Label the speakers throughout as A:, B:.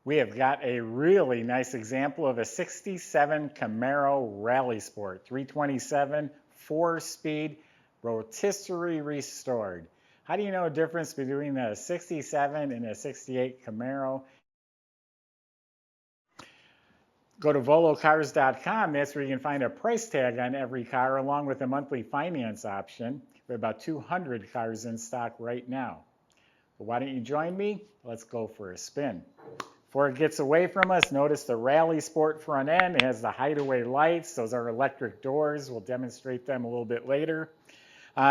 A: We have got a really nice example of a 67 Camaro Rally Sport 327 4-speed rotisserie restored. How do you know the difference between a 67 and a 68 Camaro? Go to volocars.com. That's where you can find a price tag on every car along with a monthly finance option. We have about 200 cars in stock right now. But why don't you join me? Let's go for a spin. Before it gets away from us, notice the Rally Sport front end. It has the hideaway lights. Those are electric doors. We'll demonstrate them a little bit later.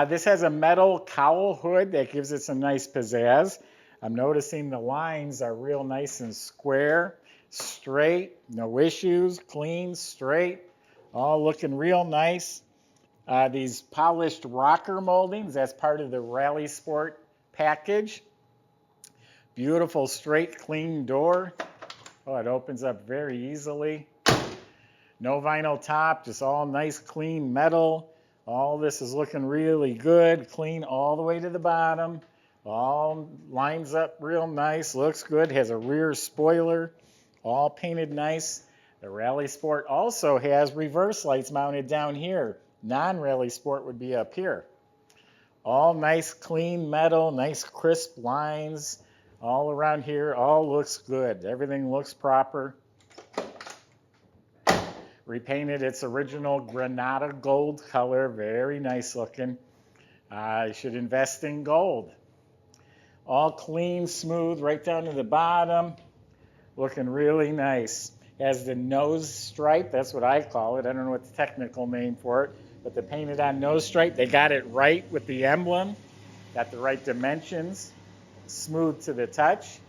A: This has a metal cowl hood that gives it some nice pizzazz. I'm noticing the lines are real nice and square, straight, no issues, clean, straight, all looking real nice. These polished rocker moldings, that's part of the Rally Sport package. Beautiful, straight, clean door. Oh, it opens up very easily. No vinyl top, just all nice, clean metal. All this is looking really good, clean all the way to the bottom. All lines up real nice, looks good. Has a rear spoiler, all painted nice. The Rally Sport also has reverse lights mounted down here. Non-Rally Sport would be up here. All nice, clean metal, nice crisp lines. All around here, all looks good. Everything looks proper. Repainted its original Granada Gold color. Very nice looking. You should invest in gold. All clean, smooth, right down to the bottom. Looking really nice. Has the nose stripe. That's what I call it. I don't know what the technical name for it. But the painted on nose stripe, they got it right with the emblem. Got the right dimensions. Smooth to the touch.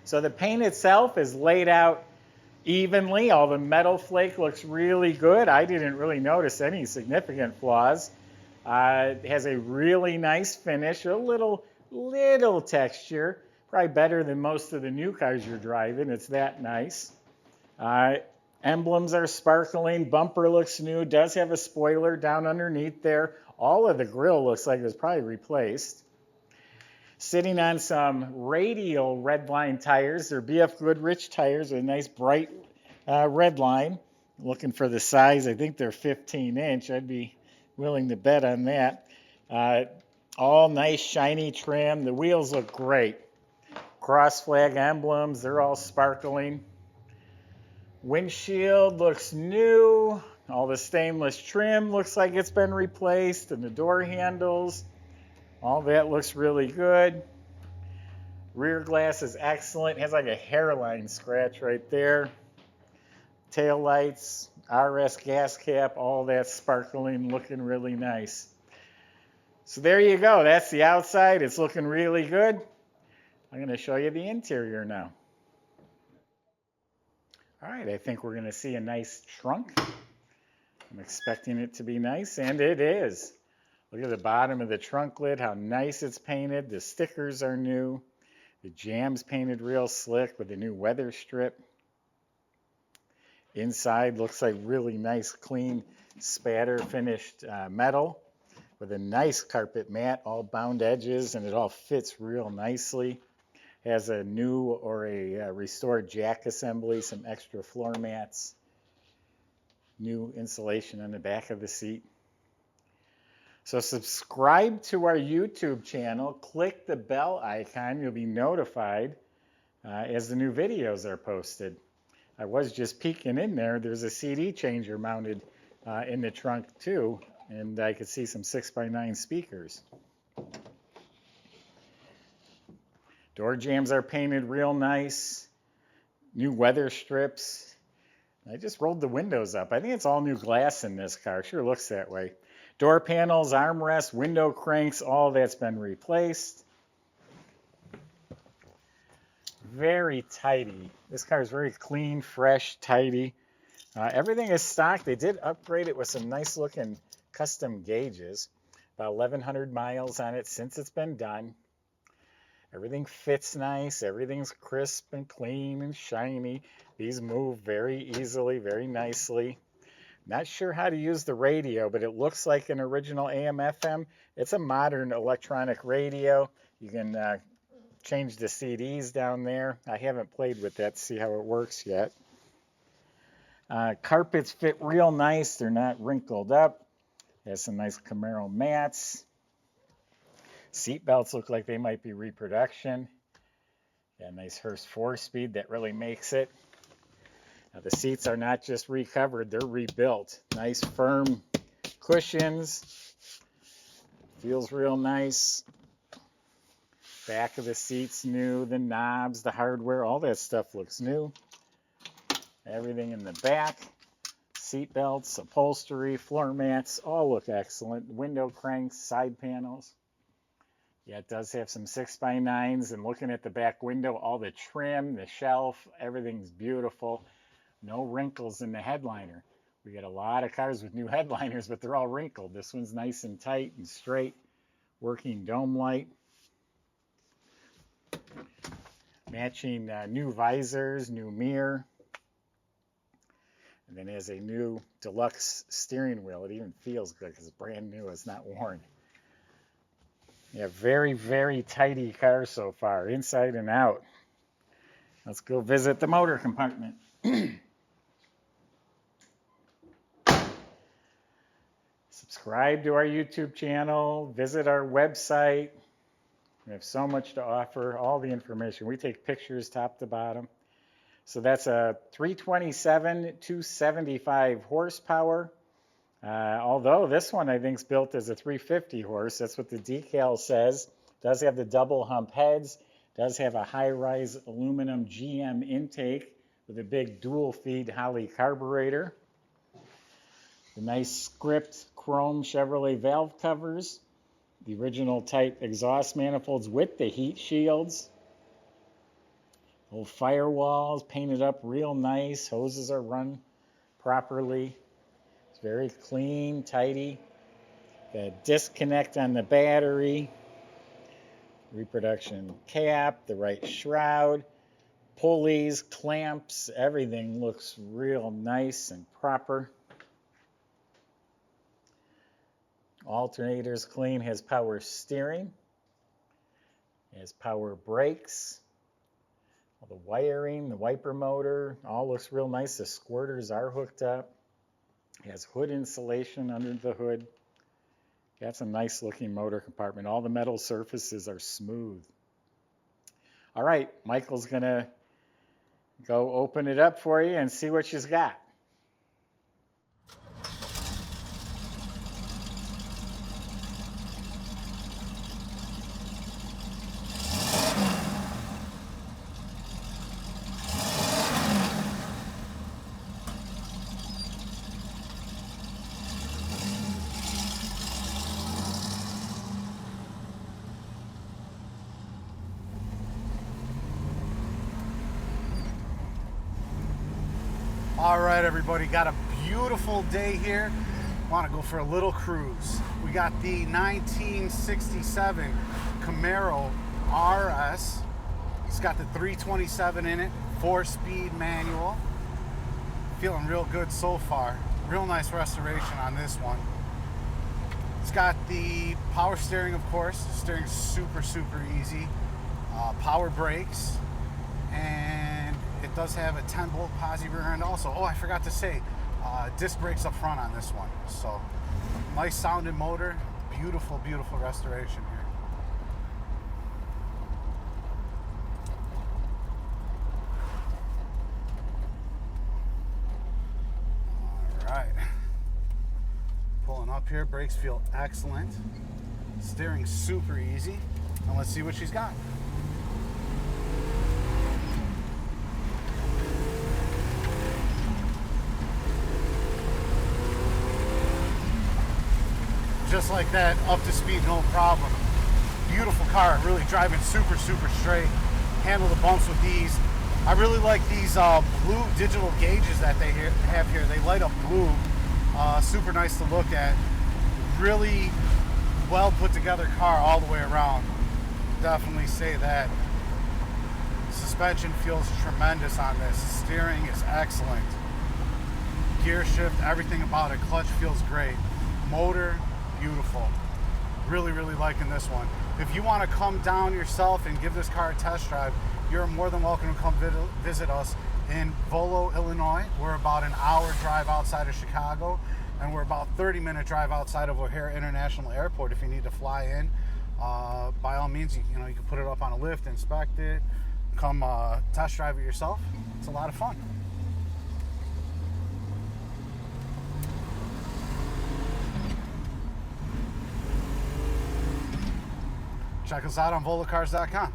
A: So the paint itself is laid out evenly. All the metal flake looks really good. I didn't really notice any significant flaws. It has a really nice finish, a little texture, probably better than most of the new cars you're driving. It's that nice. Emblems are sparkling. Bumper looks new. Does have a spoiler down underneath there. All of the grille looks like it was probably replaced. Sitting on some radial redline tires. They're BFGoodrich tires with a nice bright red line. Looking for the size. I think they're 15-inch. I'd be willing to bet on that. All nice shiny trim. The wheels look great. Cross flag emblems. They're all sparkling. Windshield looks new. All the stainless trim looks like it's been replaced. And the door handles. All that looks really good. Rear glass is excellent. It has like a hairline scratch right there. Tail lights, RS gas cap, all that sparkling, looking really nice. So there you go. That's the outside. It's looking really good. I'm going to show you the interior now. All right, I think we're going to see a nice trunk. I'm expecting it to be nice, and it is. Look at the bottom of the trunk lid, how nice it's painted. The stickers are new. The jam's painted real slick with a new weather strip. Inside looks like really nice, clean, spatter finished metal with a nice carpet mat, all bound edges, and it all fits real nicely. Has a new or a restored jack assembly, some extra floor mats, new insulation on the back of the seat. So subscribe to our YouTube channel, click the bell icon, you'll be notified as the new videos are posted. I was just peeking in there, there's a CD changer mounted in the trunk too, and I could see some 6x9 speakers. Door jambs are painted real nice, new weather strips. I just rolled the windows up. I think it's all new glass in this car, sure looks that way. Door panels, armrests, window cranks, all that's been replaced. Very tidy. This car is very clean, fresh, tidy. Everything is stock. They did upgrade it with some nice looking custom gauges. About 1,100 miles on it since it's been done. Everything fits nice. Everything's crisp and clean and shiny. These move very easily, very nicely. Not sure how to use the radio, but it looks like an original AM/FM. It's a modern electronic radio. You can change the CDs down there. I haven't played with that to see how it works yet. Carpets fit real nice. They're not wrinkled up. Has some nice Camaro mats. Seat belts look like they might be reproduction. Got a nice Hurst 4-speed that really makes it. Now the seats are not just recovered, they're rebuilt. Nice firm cushions. Feels real nice. Back of the seats new, the knobs, the hardware, all that stuff looks new. Everything in the back. Seat belts, upholstery, floor mats, all look excellent. Window cranks, side panels. Yeah, it does have some 6x9s, and looking at the back window, all the trim, the shelf, everything's beautiful. No wrinkles in the headliner. We get a lot of cars with new headliners, but they're all wrinkled. This one's nice and tight and straight. Working dome light. Matching new visors, new mirror. And then it has a new deluxe steering wheel. It even feels good because it's brand new. It's not worn. Yeah, very, very tidy car so far, inside and out. Let's go visit the motor compartment. Subscribe to our YouTube channel. Visit our website. We have so much to offer, all the information. We take pictures top to bottom. So that's a 327, 275 horsepower. Although this one I think is built as a 350 horse. That's what the decal says. Does have the double hump heads. Does have a high-rise aluminum GM intake with a big dual feed Holley carburetor. The nice script chrome Chevrolet valve covers. The original type exhaust manifolds with the heat shields. Old firewalls painted up real nice. Hoses are run properly. It's very clean, tidy. The disconnect on the battery. Reproduction cap, the right shroud, pulleys, clamps, everything looks real nice and proper. Alternator's clean, has power steering, has power brakes, all the wiring, the wiper motor, all looks real nice. The squirters are hooked up. It has hood insulation under the hood. Got some nice looking motor compartment. All the metal surfaces are smooth. All right, Michael's gonna go open it up for you and see what she's got.
B: All right, everybody, got a beautiful day here. Want to go for a little cruise. We got the 1967 Camaro RS. It's got the 327 in it, 4-speed manual. Feeling real good so far. Real nice restoration on this one. It's got the power steering, of course. The steering's super, super easy. Power brakes, and it does have a 10-volt posi rear end also. Oh, I forgot to say, disc brakes up front on this one. So, nice sounding motor. Beautiful, beautiful restoration here. All right. Pulling up here, brakes feel excellent. Steering super easy. And let's see what she's got. Just like that, up to speed, no problem. Beautiful car, really driving super, super straight. Handle the bumps with these. I really like these blue digital gauges that they have here. They light up blue. Super nice to look at. Really well put together car all the way around. Definitely say that. Suspension feels tremendous on this. Steering is excellent. Gear shift, everything about it. Clutch feels great. Motor, beautiful. Really, really liking this one. If you want to come down yourself and give this car a test drive, you're more than welcome to come visit us in Volo, Illinois. We're about an hour drive outside of Chicago, and we're about 30-minute drive outside of O'Hare International Airport. If you need to fly in, by all means, you can put it up on a lift, inspect it, come test drive it yourself. It's a lot of fun. Check us out on volocars.com.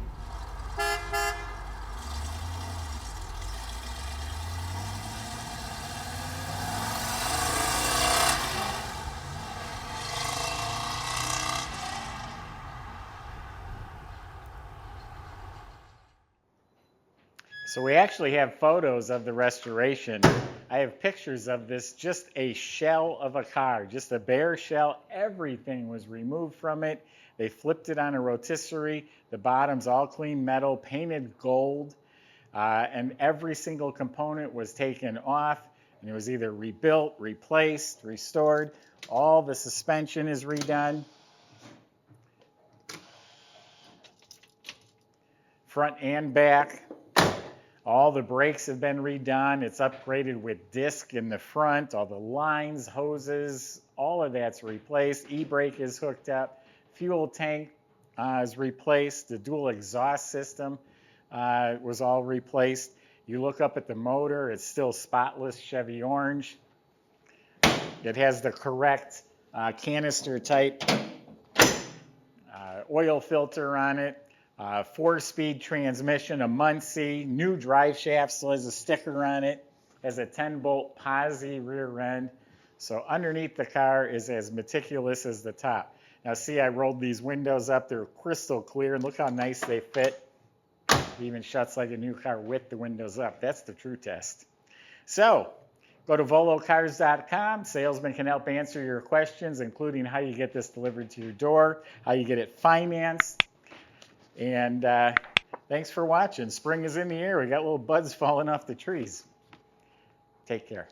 A: So we actually have photos of the restoration. I have pictures of this, just a shell of a car, just a bare shell. Everything was removed from it. They flipped it on a rotisserie. The bottom's all clean metal, painted gold, and every single component was taken off, and it was either rebuilt, replaced, restored. All the suspension is redone. Front and back. All the brakes have been redone. It's upgraded with disc in the front. All the lines, hoses, all of that's replaced. E-brake is hooked up. Fuel tank is replaced. The dual exhaust system was all replaced. You look up at the motor, it's still spotless Chevy orange. It has the correct canister type oil filter on it. 4-speed transmission, a Muncie, new drive shaft, still has a sticker on it, has a 10-bolt posi rear end. So underneath the car is as meticulous as the top. Now see, I rolled these windows up, they're crystal clear, and look how nice they fit. It even shuts like a new car with the windows up. That's the true test. So, go to volocars.com. Salesman can help answer your questions, including how you get this delivered to your door, how you get it financed. And thanks for watching. Spring is in the air. We got little buds falling off the trees. Take care.